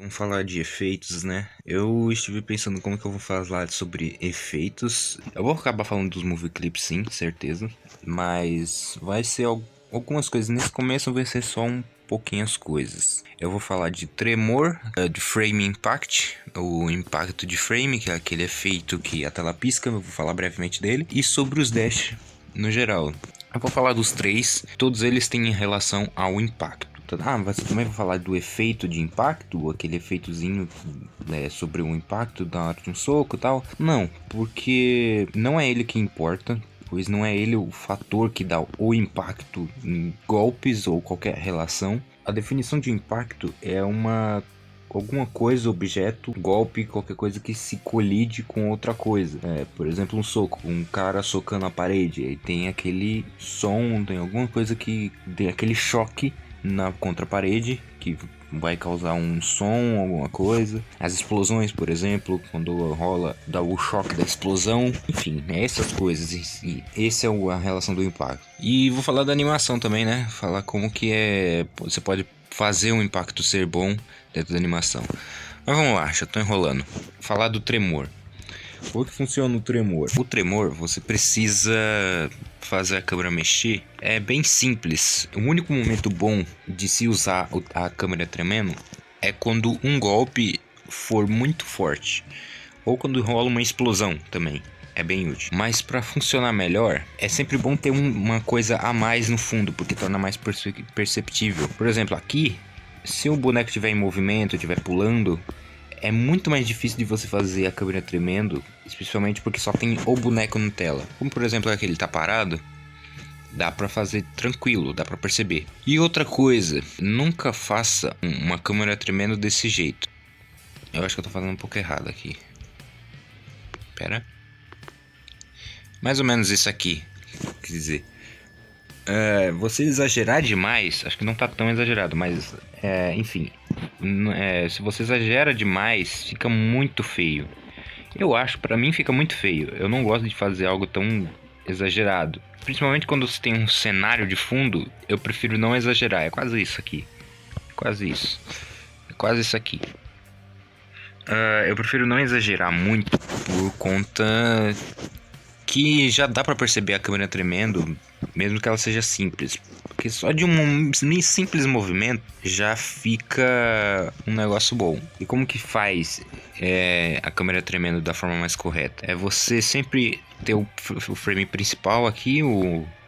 Vamos falar de efeitos, né? Eu estive pensando como que eu vou falar sobre efeitos. Eu vou acabar falando dos movie clips, sim, certeza. Mas vai ser algumas coisas. Nesse começo vai ser só pouquinhas coisas. Eu vou falar de tremor, de frame impact, o impacto de frame, que é aquele efeito que a tela pisca. Eu vou falar brevemente dele. E sobre os dash no geral. Eu vou falar dos três. Todos eles têm relação ao impacto. Você também vai falar do efeito de impacto, aquele efeitozinho sobre o impacto da hora de um soco e tal. Não, porque não é ele que importa, pois não é ele o fator que dá o impacto em golpes ou qualquer relação. A definição de impacto é alguma coisa, objeto, golpe, qualquer coisa que se colide com outra coisa. Por exemplo, um soco, um cara socando a parede, aí tem aquele som, tem alguma coisa que tem aquele choque contra a parede que vai causar um som, alguma coisa. As explosões, por exemplo, quando dá o choque da explosão. Enfim, essas coisas em si. Essa é a relação do impacto. E vou falar da animação também, né? Falar como que você pode fazer um impacto ser bom dentro da animação. Mas vamos lá, já tô enrolando. Falar do tremor. Como que funciona o tremor? O tremor, você precisa fazer a câmera mexer. É bem simples. O único momento bom de se usar a câmera tremendo é quando um golpe for muito forte. Ou quando rola uma explosão também. É bem útil. Mas para funcionar melhor, é sempre bom ter uma coisa a mais no fundo, porque torna mais perceptível. Por exemplo, aqui, se o boneco estiver em movimento, estiver pulando, é muito mais difícil de você fazer a câmera tremendo, especialmente porque só tem o boneco na tela. Como por exemplo aquele tá parado, dá pra fazer tranquilo, dá pra perceber. E outra coisa, nunca faça uma câmera tremendo desse jeito. Eu acho que eu tô fazendo um pouco errado aqui. Pera. Mais ou menos isso aqui, quer dizer. Você exagerar demais, acho que não tá tão exagerado, mas enfim, se você exagera demais, fica muito feio. Eu acho, pra mim fica muito feio. Eu não gosto de fazer algo tão exagerado. Principalmente quando você tem um cenário de fundo, eu prefiro não exagerar. É quase isso aqui. Quase isso. É quase isso aqui. Eu prefiro não exagerar muito por conta que já dá pra perceber a câmera tremendo, mesmo que ela seja simples. Porque só de um simples movimento já fica um negócio bom. E como que faz a câmera tremendo da forma mais correta? É você sempre ter o frame principal aqui,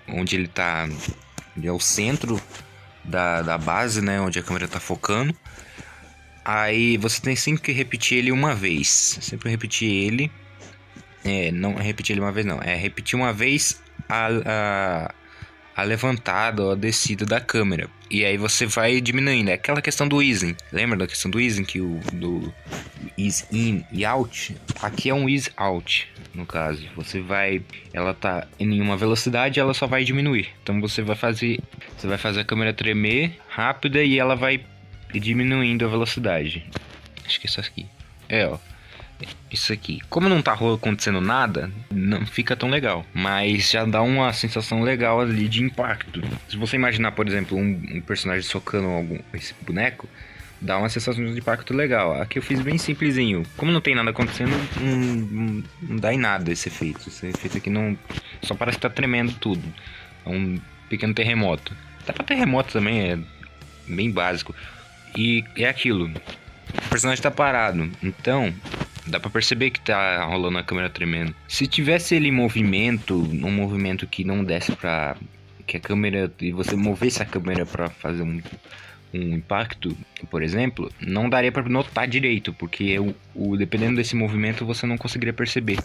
onde ele tá. Ele é o centro da base, né? Onde a câmera tá focando. Aí você tem sempre que repetir ele uma vez. Sempre repetir ele. Não repetir ele uma vez, não. É repetir uma vez a levantada ou a descida da câmera. E aí você vai diminuindo. É aquela questão do easing. Lembra da questão do easing? Que do ease in e out? Aqui é um ease out, no caso. Ela tá em uma velocidade, ela só vai diminuir. Então você vai fazer a câmera tremer rápida e ela vai diminuindo a velocidade. Acho que é isso aqui. Ó. Isso aqui. Como não tá acontecendo nada, não fica tão legal. Mas já dá uma sensação legal ali de impacto. Se você imaginar, por exemplo, um personagem socando esse boneco, dá uma sensação de impacto legal. Aqui eu fiz bem simplesinho. Como não tem nada acontecendo, não dá em nada esse efeito. Esse efeito aqui não... Só parece que tá tremendo tudo. É um pequeno terremoto. Dá pra terremoto também, é bem básico. E é aquilo. O personagem tá parado. Então... dá pra perceber que tá rolando a câmera tremendo. Se tivesse ele em movimento, um movimento que não desse pra... que a câmera... e você movesse a câmera pra fazer um impacto, por exemplo, não daria pra notar direito, porque dependendo desse movimento você não conseguiria perceber.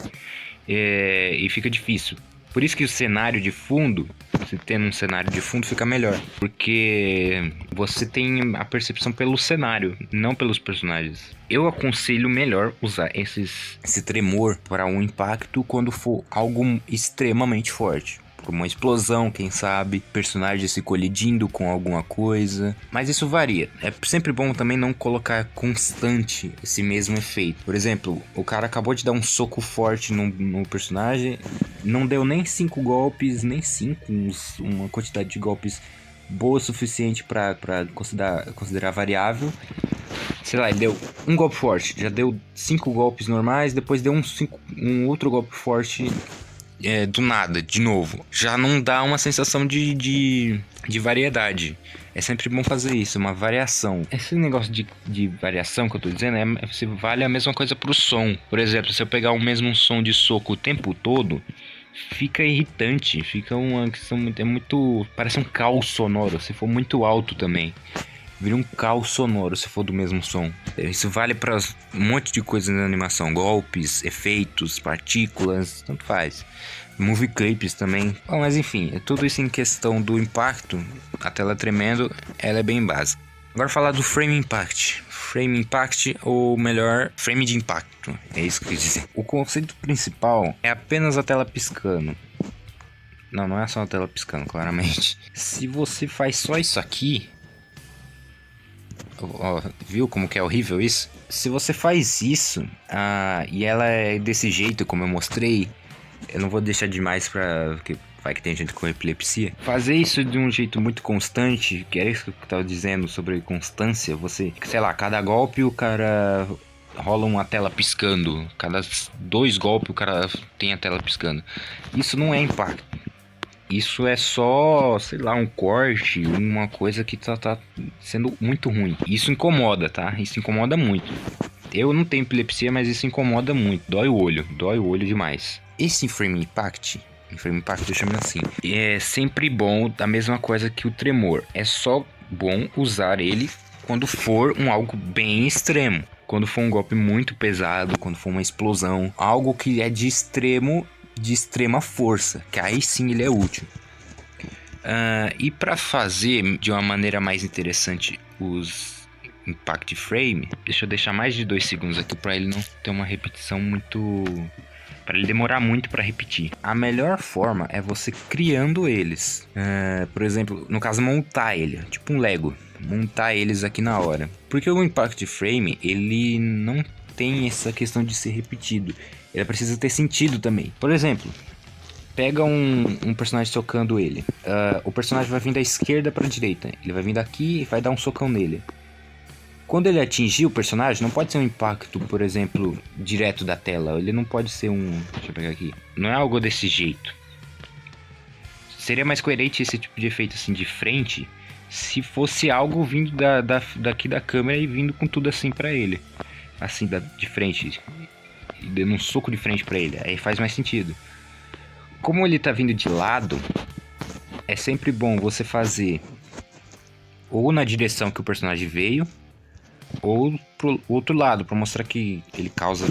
E fica difícil. Por isso que o cenário de fundo, você tendo um cenário de fundo, fica melhor. Porque você tem a percepção pelo cenário, não pelos personagens. Eu aconselho melhor usar esse tremor para um impacto quando for algo extremamente forte. Por uma explosão, quem sabe, personagem se colidindo com alguma coisa. Mas isso varia. É sempre bom também não colocar constante esse mesmo efeito. Por exemplo, o cara acabou de dar um soco forte no personagem, não deu nem 5 golpes, nem 5, uma quantidade de golpes boa o suficiente para considerar variável. sei lá, ele deu um golpe forte, já deu 5 golpes normais, depois deu um outro golpe forte do nada, de novo. Já não dá uma sensação de variedade. É sempre bom fazer isso, uma variação. Esse negócio de variação que eu tô dizendo, você vale a mesma coisa pro som. Por exemplo, se eu pegar o mesmo som de soco o tempo todo, fica irritante, fica uma questão muito, parece um caos sonoro, se for muito alto também. Vira um caos sonoro se for do mesmo som. Isso vale para um monte de coisas na animação. Golpes, efeitos, partículas, tanto faz. Movie clips também. Bom, mas enfim, tudo isso em questão do impacto. A tela tremendo, ela é bem básica. Agora falar do frame impact. Frame impact, ou melhor, frame de impacto. É isso que eu quis dizer. O conceito principal é apenas a tela piscando. Não é só a tela piscando, claramente. Se você faz só isso aqui... viu como que é horrível isso? Se você faz isso e ela é desse jeito como eu mostrei, eu não vou deixar demais porque vai que tem gente com epilepsia. Fazer isso de um jeito muito constante, que é isso que eu tava dizendo sobre constância, você, sei lá, cada golpe o cara rola uma tela piscando, cada 2 golpes o cara tem a tela piscando. Isso não é impacto. Isso é só, sei lá, um corte, uma coisa que tá sendo muito ruim. Isso incomoda, tá? Isso incomoda muito. Eu não tenho epilepsia, mas isso incomoda muito. Dói o olho demais. Esse frame impact eu chamo assim, é sempre bom, da mesma coisa que o tremor. É só bom usar ele quando for algo bem extremo. Quando for um golpe muito pesado, quando for uma explosão, algo que é de extrema força, que aí sim ele é útil. E para fazer de uma maneira mais interessante os impact frame, deixa eu deixar mais de 2 segundos aqui para ele não ter uma repetição muito... para ele demorar muito para repetir. A melhor forma é você criando eles. Por exemplo, no caso, montar ele, tipo um Lego. Montar eles aqui na hora. Porque o impact frame, ele não tem essa questão de ser repetido. Ele precisa ter sentido também. Por exemplo, pega um personagem socando ele. O personagem vai vir da esquerda para a direita. Ele vai vir daqui e vai dar um socão nele. Quando ele atingir o personagem, não pode ser um impacto, por exemplo, direto da tela. Ele não pode ser um... deixa eu pegar aqui. Não é algo desse jeito. Seria mais coerente esse tipo de efeito assim de frente se fosse algo vindo daqui da câmera e vindo com tudo assim pra ele. Assim, de frente. E dando um soco de frente pra ele. Aí faz mais sentido. Como ele tá vindo de lado, é sempre bom você fazer ou na direção que o personagem veio, ou pro outro lado, para mostrar que ele causa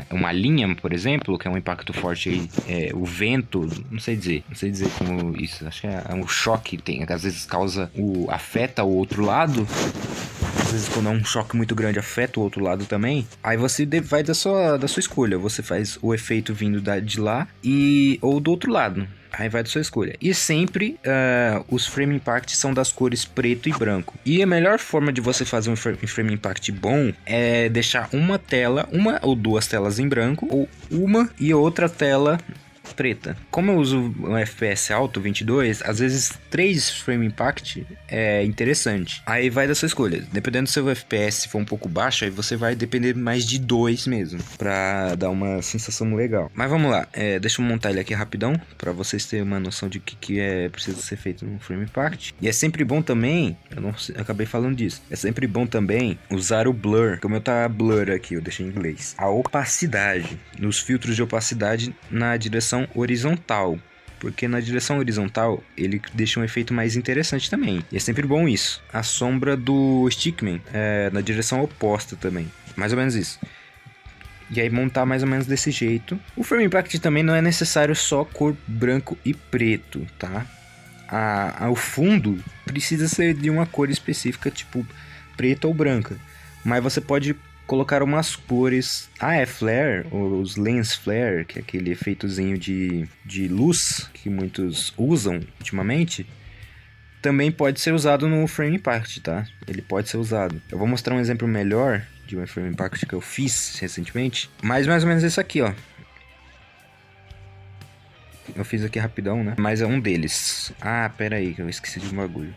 uma linha, por exemplo, que é um impacto forte aí, o vento, não sei dizer como isso, acho que é um choque, às vezes afeta o outro lado, às vezes quando é um choque muito grande afeta o outro lado também, aí você vai da sua escolha, você faz o efeito vindo de lá ou do outro lado. Aí vai da sua escolha. E sempre os frame impact são das cores preto e branco. E a melhor forma de você fazer um frame impact bom é deixar uma ou 2 telas em branco, ou uma e outra tela preta. Como eu uso um FPS alto, 22, às vezes 3 frame impact é interessante. Aí vai da sua escolha. Dependendo do seu FPS, se for um pouco baixo, aí você vai depender mais de 2 mesmo, pra dar uma sensação legal. Mas vamos lá, deixa eu montar ele aqui rapidão, pra vocês terem uma noção de que precisa ser feito no frame impact. E é sempre bom também, eu acabei falando disso, é sempre bom também usar o blur. Como eu tá blur aqui, eu deixei em inglês. A opacidade, nos filtros de opacidade na direção horizontal, porque na direção horizontal ele deixa um efeito mais interessante também, e é sempre bom isso. A sombra do Stickman na direção oposta também, mais ou menos isso. E aí montar mais ou menos desse jeito. O frame impact também não é necessário só cor branco e preto, tá? O fundo precisa ser de uma cor específica, tipo preta ou branca, mas você pode colocar umas cores. É flare, os lens flare, que é aquele efeitozinho de luz que muitos usam ultimamente, também pode ser usado no frame impact, tá? Ele pode ser usado. Eu vou mostrar um exemplo melhor de um frame impact que eu fiz recentemente, mas mais ou menos esse aqui, ó. Eu fiz aqui rapidão, né? Mas é um deles. Pera aí, que eu esqueci de um bagulho.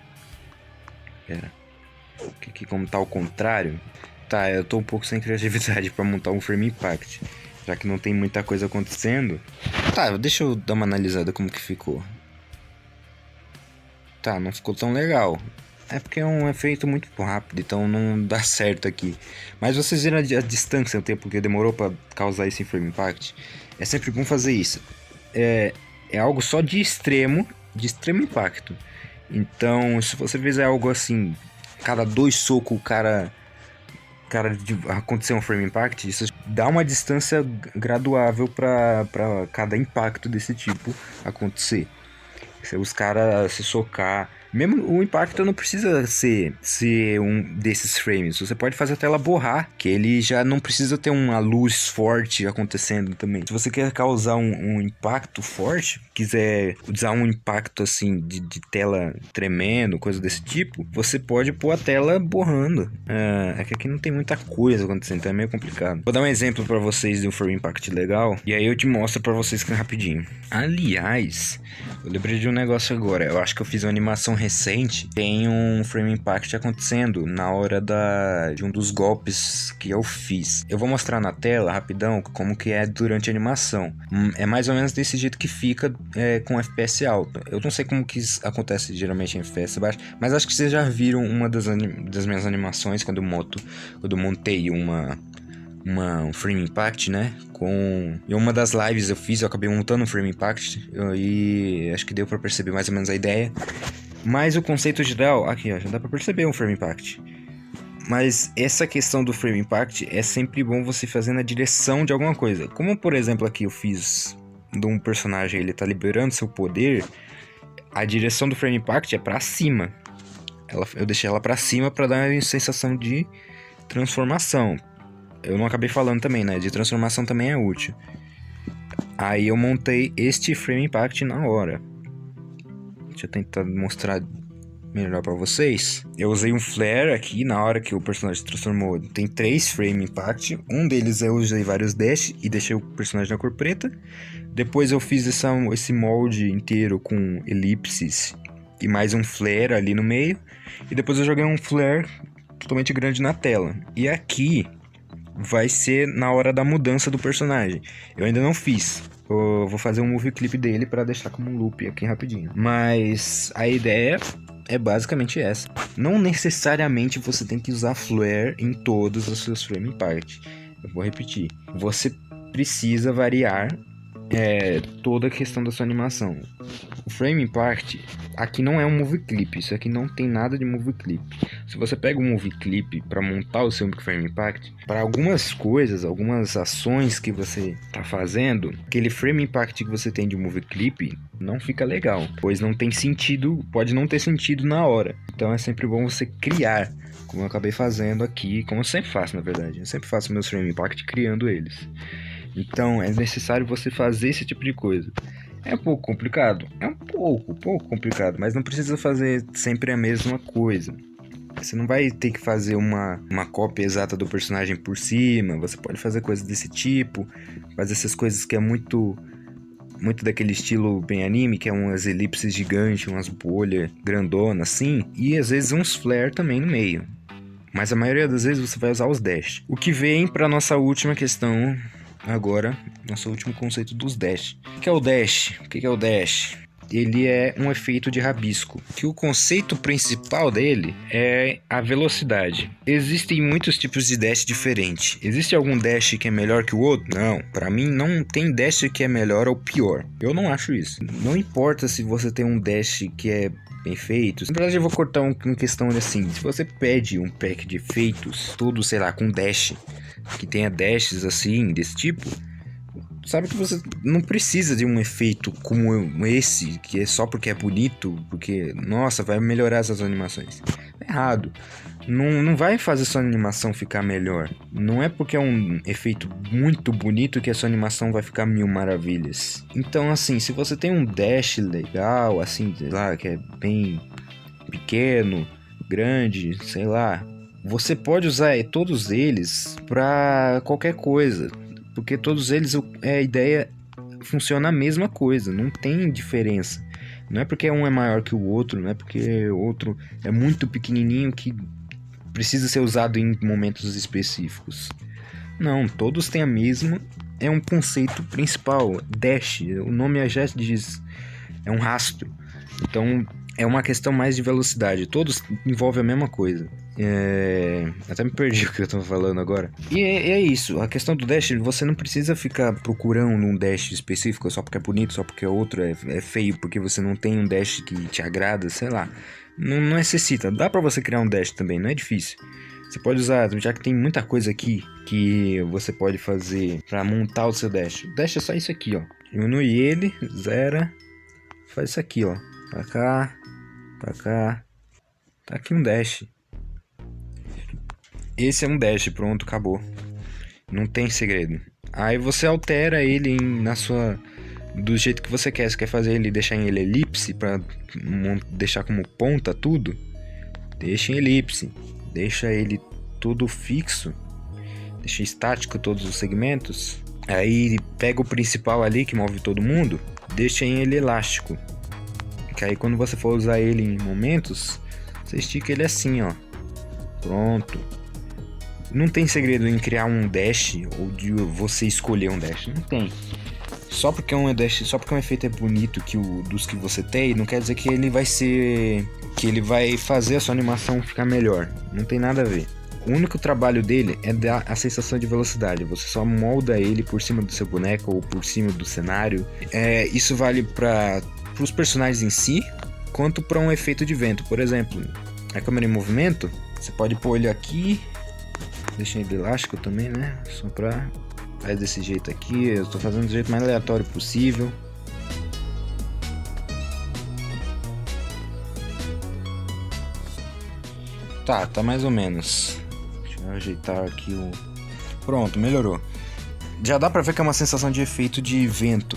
Pera. que como tá ao contrário. Tá, eu tô um pouco sem criatividade pra montar um Frame Impact, já que não tem muita coisa acontecendo. Tá, deixa eu dar uma analisada como que ficou. Tá, não ficou tão legal. É porque é um efeito muito rápido, então não dá certo aqui. Mas vocês viram a distância, o tempo que demorou pra causar esse Frame Impact? É sempre bom fazer isso. É algo só de extremo impacto. Então, se você fizer algo assim, cada 2 socos o cara acontecer um frame impact, isso dá uma distância graduável para cada impacto desse tipo acontecer. Se os caras se socar, mesmo o impacto não precisa ser um desses frames. Você pode fazer a tela borrar, que ele já não precisa ter uma luz forte acontecendo também. Se você quer causar um impacto forte, quiser usar um impacto assim de tela tremendo, coisa desse tipo, você pode pôr a tela borrando. É que aqui não tem muita coisa acontecendo, então é meio complicado. Vou dar um exemplo para vocês de um frame impact legal, e aí eu te mostro para vocês rapidinho. Aliás, eu lembrei de um negócio agora. Eu acho que eu fiz uma animação recente. Tem um frame impact acontecendo na hora de um dos golpes que eu fiz. Eu vou mostrar na tela rapidão como que é durante a animação. É mais ou menos desse jeito que fica com FPS alto. Eu não sei como que isso acontece geralmente em FPS baixo, mas acho que vocês já viram uma das minhas animações quando eu montei um frame impact, né? Em uma das lives eu acabei montando um frame impact e acho que deu pra perceber mais ou menos a ideia. Mas o conceito geral, aqui ó, já dá pra perceber um frame impact. Mas essa questão do frame impact é sempre bom você fazer na direção de alguma coisa. Como por exemplo aqui eu fiz de um personagem, ele tá liberando seu poder, a direção do frame impact é pra cima. Eu deixei ela pra cima pra dar uma sensação de transformação. Eu não acabei falando também, né? De transformação também é útil. Aí eu montei este frame impact na hora. Deixa eu tentar mostrar melhor pra vocês. Eu usei um flare aqui na hora que o personagem se transformou. Tem 3 frame impact. Um deles eu usei vários dash e deixei o personagem na cor preta. Depois eu fiz esse molde inteiro com elipses e mais um flare ali no meio. E depois eu joguei um flare totalmente grande na tela. E aqui vai ser na hora da mudança do personagem. Eu ainda não fiz. Eu vou fazer um movie clip dele para deixar como um loop aqui rapidinho. Mas a ideia é basicamente essa. Não necessariamente você tem que usar flare em todos os seus frame impact. Eu vou repetir. Você precisa variar toda a questão da sua animação. O frame impact aqui não é um movie clip, isso aqui não tem nada de movie clip. Se você pega um movie clip para montar o seu frame impact, para algumas coisas, algumas ações que você está fazendo, aquele frame impact que você tem de movie clip não fica legal, pois não tem sentido, pode não ter sentido na hora. Então é sempre bom você criar, como eu acabei fazendo aqui, como eu sempre faço na verdade. Eu sempre faço meus frame impact criando eles. Então é necessário você fazer esse tipo de coisa. É um pouco complicado? É um pouco complicado, mas não precisa fazer sempre a mesma coisa. Você não vai ter que fazer uma cópia exata do personagem por cima. Você pode fazer coisas desse tipo, fazer essas coisas que é muito daquele estilo bem anime, que é umas elipses gigantes, umas bolhas grandonas assim, e às vezes uns flare também no meio. Mas a maioria das vezes você vai usar os dash. O que vem para nossa última questão agora, nosso último conceito dos dash. O que é o dash? O que é o dash? Ele é um efeito de rabisco, que o conceito principal dele é a velocidade. Existem muitos tipos de dash diferentes. Existe algum dash que é melhor que o outro? Não, para mim não tem dash que é melhor ou pior. Eu não acho isso. Não importa se você tem um dash que é bem feito. Na verdade eu vou cortar uma questão assim. Se você pede um pack de efeitos, todo, sei lá, com dash, que tenha dashes assim, desse tipo, sabe que você não precisa de um efeito como esse, que é só porque é bonito, porque, nossa, vai melhorar essas animações. É errado. Não vai fazer sua animação ficar melhor. Não é porque é um efeito muito bonito que a sua animação vai ficar mil maravilhas. Então, assim, se você tem um dash legal, assim, sei lá, que é bem pequeno, grande, sei lá, você pode usar todos eles para qualquer coisa, porque todos eles, a ideia funciona a mesma coisa, não tem diferença. Não é porque um é maior que o outro, não é porque o outro é muito pequenininho que precisa ser usado em momentos específicos. Não, todos têm a mesma. É um conceito principal, dash. O nome já diz, é um rastro. Então é uma questão mais de velocidade. Todos envolvem a mesma coisa. Até me perdi o que eu tô falando agora. E é isso. A questão do dash, você não precisa ficar procurando um dash específico só porque é bonito, só porque o outro é feio, porque você não tem um dash que te agrada, sei lá. Não necessita. Dá pra você criar um dash também, não é difícil. Você pode usar, já que tem muita coisa aqui que você pode fazer pra montar o seu dash. O dash é só isso aqui, ó. Diminui ele, zera, faz isso aqui, ó. Pra cá, pra cá. Tá aqui um dash. Esse é um dash, pronto, acabou. Não tem segredo. Aí você altera ele do jeito que você quer. Você quer fazer ele, deixar em elipse pra deixar como ponta tudo? Deixa em elipse. Deixa ele tudo fixo. Deixa estático todos os segmentos. Aí pega o principal ali que move todo mundo. Deixa em ele elástico. Que aí quando você for usar ele em momentos, você estica ele assim, ó. Pronto. Não tem segredo em criar um dash ou de você escolher um dash. Não tem. Só porque um dash, só porque um efeito é bonito dos que você tem, não quer dizer que ele vai ser, que ele vai fazer a sua animação ficar melhor. Não tem nada a ver. O único trabalho dele é dar a sensação de velocidade. Você só molda ele por cima do seu boneco ou por cima do cenário. Isso vale para os personagens em si, quanto para um efeito de vento. Por exemplo, a câmera em movimento, você pode pôr ele aqui, deixa ele elástico também, né? Só pra... Faz desse jeito aqui, eu estou fazendo do jeito mais aleatório possível. Tá mais ou menos. Deixa eu ajeitar aqui o... Pronto, melhorou. Já dá pra ver que é uma sensação de efeito de vento,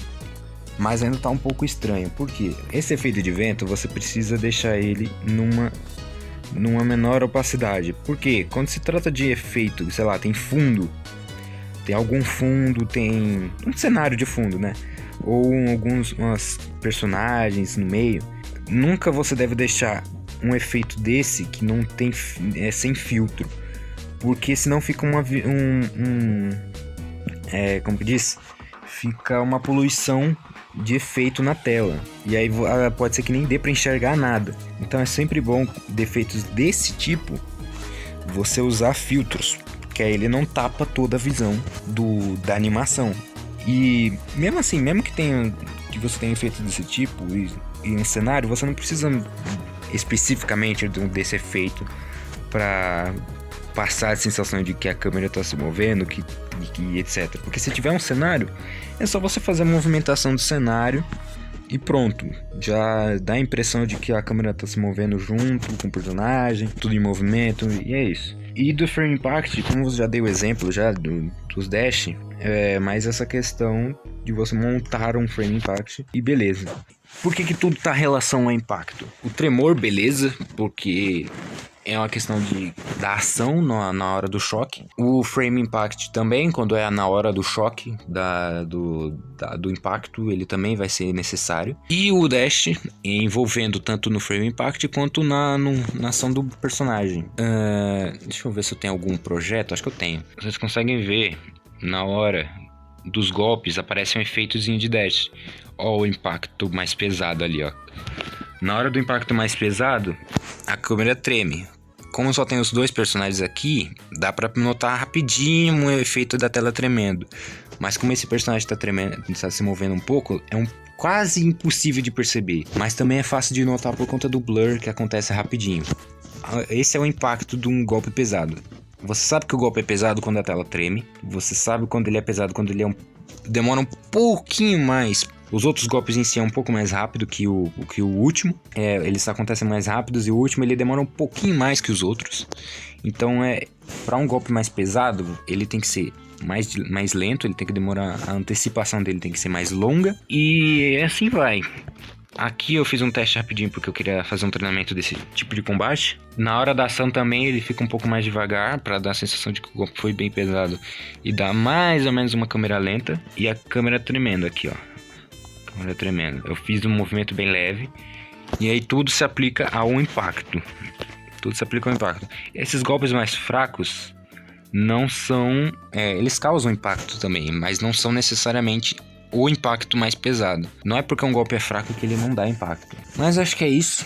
mas ainda tá um pouco estranho. Por quê? Esse efeito de vento, você precisa deixar ele numa menor opacidade. Porque quando se trata de efeito, sei lá, tem fundo, tem algum fundo, tem um cenário de fundo, né? Ou alguns personagens no meio. Nunca você deve deixar um efeito desse que não tem sem filtro, porque senão fica como que diz? Fica uma poluição de efeito na tela, e aí pode ser que nem dê para enxergar nada. Então é sempre bom, defeitos desse tipo, você usar filtros, que aí ele não tapa toda a visão da animação. E mesmo assim, mesmo que você tenha efeitos desse tipo e um cenário, você não precisa especificamente desse efeito para passar a sensação de que a câmera está se movendo, que etc. Porque se tiver um cenário, é só você fazer a movimentação do cenário e pronto, já dá a impressão de que a câmera está se movendo junto com o personagem, tudo em movimento, e é isso. E do Frame Impact, como você já deu o exemplo já dos dash, mais essa questão de você montar um Frame Impact e beleza. Por que tudo tá em relação ao impacto? O tremor, beleza, porque é uma questão da ação na hora do choque. O Frame Impact também, quando é na hora do choque, do impacto, ele também vai ser necessário. E o dash, envolvendo tanto no Frame Impact quanto na ação do personagem. Deixa eu ver se eu tenho algum projeto, acho que eu tenho. Vocês conseguem ver, na hora dos golpes, aparece um efeitozinho de dash. Ó, o impacto mais pesado ali, ó. Na hora do impacto mais pesado, a câmera treme. Como só tem os dois personagens aqui, dá pra notar rapidinho o efeito da tela tremendo. Mas como esse personagem tá tremendo, tá se movendo um pouco, é quase impossível de perceber. Mas também é fácil de notar por conta do blur que acontece rapidinho. Esse é o impacto de um golpe pesado. Você sabe que o golpe é pesado quando a tela treme. Você sabe quando ele é pesado quando ele demora um pouquinho mais. Os outros golpes em si é um pouco mais rápido que o último. Eles acontecem mais rápidos e o último ele demora um pouquinho mais que os outros. Então para um golpe mais pesado, ele tem que ser mais lento, ele tem que demorar, a antecipação dele tem que ser mais longa. E assim vai. Aqui eu fiz um teste rapidinho porque eu queria fazer um treinamento desse tipo de combate. Na hora da ação também ele fica um pouco mais devagar, para dar a sensação de que o golpe foi bem pesado. E dá mais ou menos uma câmera lenta. E a câmera tremendo aqui, ó. Câmera tremendo. Eu fiz um movimento bem leve. E aí tudo se aplica ao impacto. tudo se aplica ao impacto. Esses golpes mais fracos não são... eles causam impacto também, mas não são necessariamente o impacto mais pesado. Não é porque um golpe é fraco que ele não dá impacto. Mas acho que é isso.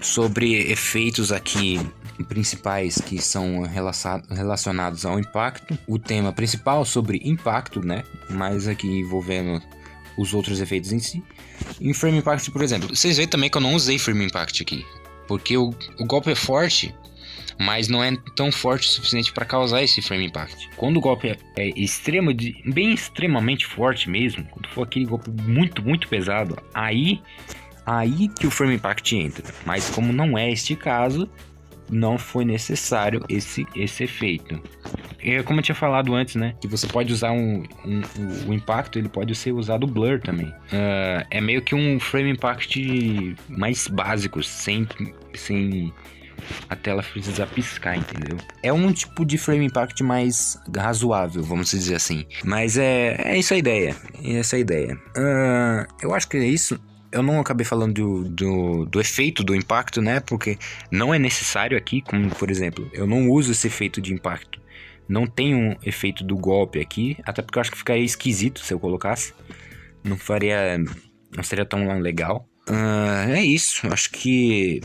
Sobre efeitos aqui principais que são relacionados ao impacto. O tema principal sobre impacto, né? Mas aqui envolvendo os outros efeitos em si. Em Frame Impact, por exemplo, vocês veem também que eu não usei Frame Impact aqui. Porque o golpe é forte, mas não é tão forte o suficiente para causar esse Frame Impact. Quando o golpe é bem extremamente forte mesmo, quando for aquele golpe muito, muito pesado, aí que o Frame Impact entra. Mas como não é este caso, não foi necessário esse efeito. Como eu tinha falado antes, né? Que você pode usar o impacto, ele pode ser usado blur também. É meio que um Frame Impact mais básico, sem a tela precisar piscar, entendeu? É um tipo de Frame Impact mais razoável, vamos dizer assim. Mas é essa a ideia. Eu acho que é isso. Eu não acabei falando do efeito do impacto, né? Porque não é necessário aqui, como por exemplo, eu não uso esse efeito de impacto. Não tem um efeito do golpe aqui, até porque eu acho que ficaria esquisito se eu colocasse. Não seria tão legal. É isso, acho que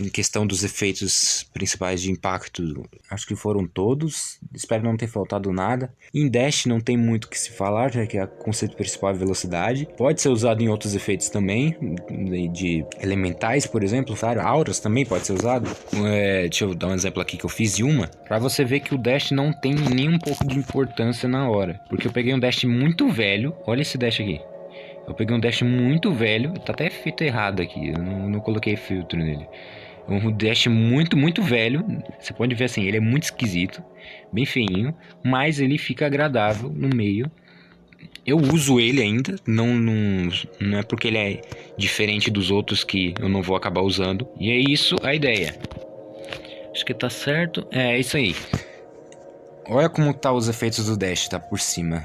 em questão dos efeitos principais de impacto, acho que foram todos. Espero não ter faltado nada. Em Dash não tem muito o que se falar, já que o conceito principal é velocidade. Pode ser usado em outros efeitos também, de elementais, por exemplo, claro. Auras também pode ser usado. Deixa eu dar um exemplo aqui que eu fiz de uma, pra você ver que o Dash não tem nem um pouco de importância na hora. Porque eu peguei um Dash muito velho, olha esse Dash aqui. Eu peguei um dash muito velho, tá até feito errado aqui, eu não coloquei filtro nele. Um dash muito, muito velho, você pode ver assim, ele é muito esquisito, bem feinho, mas ele fica agradável no meio. Eu uso ele ainda, não é porque ele é diferente dos outros que eu não vou acabar usando. E é isso a ideia. Acho que tá certo, é isso aí. Olha como tá os efeitos do dash, tá por cima.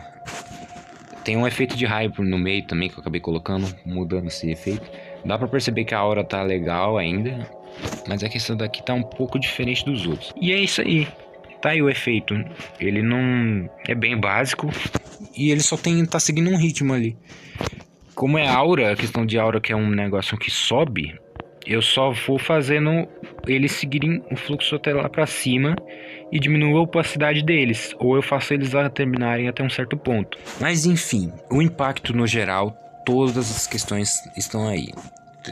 Tem um efeito de raio no meio também que eu acabei colocando, mudando esse efeito. Dá pra perceber que a aura tá legal ainda, mas a questão daqui tá um pouco diferente dos outros. E é isso aí. Tá aí o efeito. Ele não é bem básico e ele só tá seguindo um ritmo ali. Como é aura, a questão de aura que é um negócio que sobe, eu só vou fazendo eles seguirem o fluxo até lá pra cima e diminuo a opacidade deles, ou eu faço eles terminarem até um certo ponto. Mas enfim, o impacto no geral, todas as questões estão aí.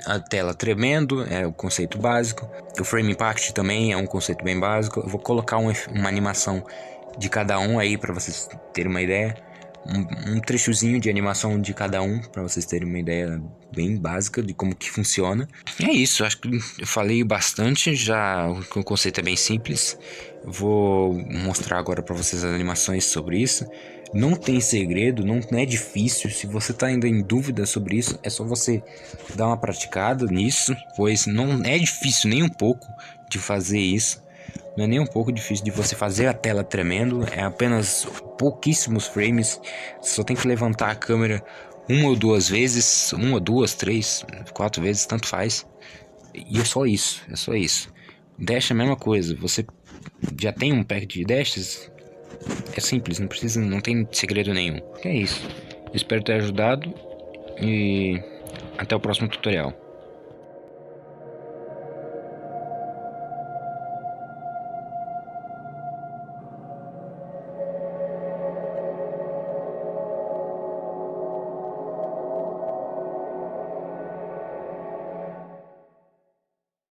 A tela tremendo é o conceito básico, o frame impact também é um conceito bem básico. Eu vou colocar uma animação de cada um aí para vocês terem uma ideia. Um trechozinho de animação de cada um para vocês terem uma ideia bem básica de como que funciona. É isso, acho que eu falei bastante, já o conceito é bem simples. Vou mostrar agora para vocês as animações sobre isso. Não tem segredo, não é difícil. Se você está ainda em dúvida sobre isso, é só você dar uma praticada nisso, pois não é difícil nem um pouco de fazer isso. Não é nem um pouco difícil de você fazer a tela tremendo, é apenas pouquíssimos frames. Você só tem que levantar a câmera uma ou duas vezes, 1, 2, 3, 4 vezes, tanto faz. E é só isso, Dash é a mesma coisa, você já tem um pack de dashes, é simples, não tem segredo nenhum. É isso, espero ter ajudado e até o próximo tutorial.